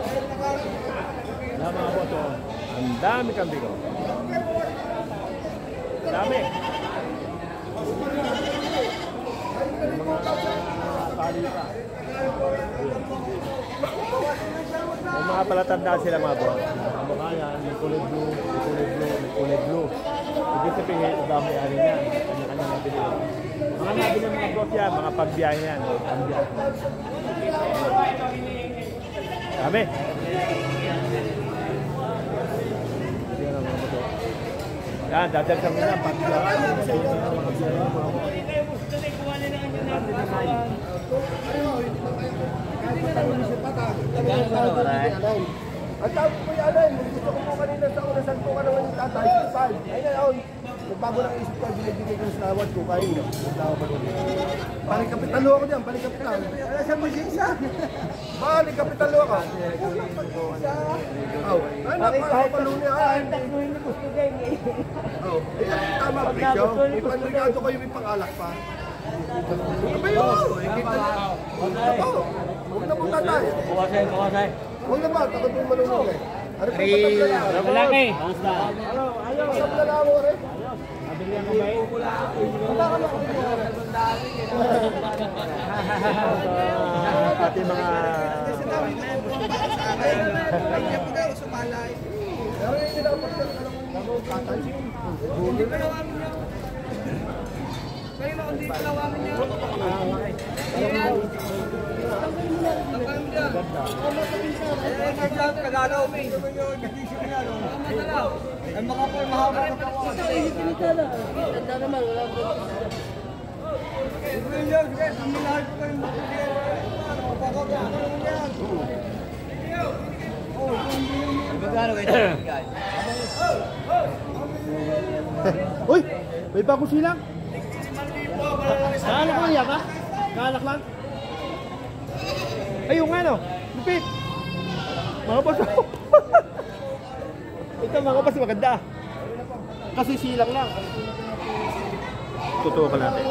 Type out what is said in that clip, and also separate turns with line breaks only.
Na mga boto, ang dami kambing ko. Dami. Mga palita. May mga palatandaan sila mga boto. Ang mukha yan, may kulay blue, may kulay blue, may kulay blue. Ibig sabihin, ang dami ano yan. Kanya-kanya nabili. Mga nabili mga boto yan, mga pagbiyahe yan. Pagbiyahe. Dami. Yan, dadagdag mo na pagbiyahe.
Ang tawag ko yung alay, gusto ko po kanina sa una, saan po ka naman yung tatay? Ay ngayon, nagbago ng isip ko, binibigay ko sa awad ko, kain na. Balik kapitalo ako dyan, balik kapitalo. Ay, saan mo siya isa? Balik kapitalo ako. Aw, ay napakapalo niya. Ay, tama presyo. May panrigado kayo, may pangalak pa. Abayo! Huwag na po tatay.
Buwasay.
Huwag na ba? Takot mo manunong eh. Ano po
Ay, malaki.
ayaw, sa plala mo rin.
Nabilihan mo ba eh?
Wala ka na ako dito.
Ating mga...
Pero yung dapat ka ng tatay. Hindi pa nawamin niya. Kayo na hindi pa nawamin niya. Kagalaw mo eh. Ang mga po mahaba ng kawan.
Ganda naman, wala ko.
Uy! May bago silang? Kaalak lang yan ha? Kaalak lang? Ayun nga no? Lupit! Mga boss ito mga boss maganda. Kasi silang lang.
Tutukan natin.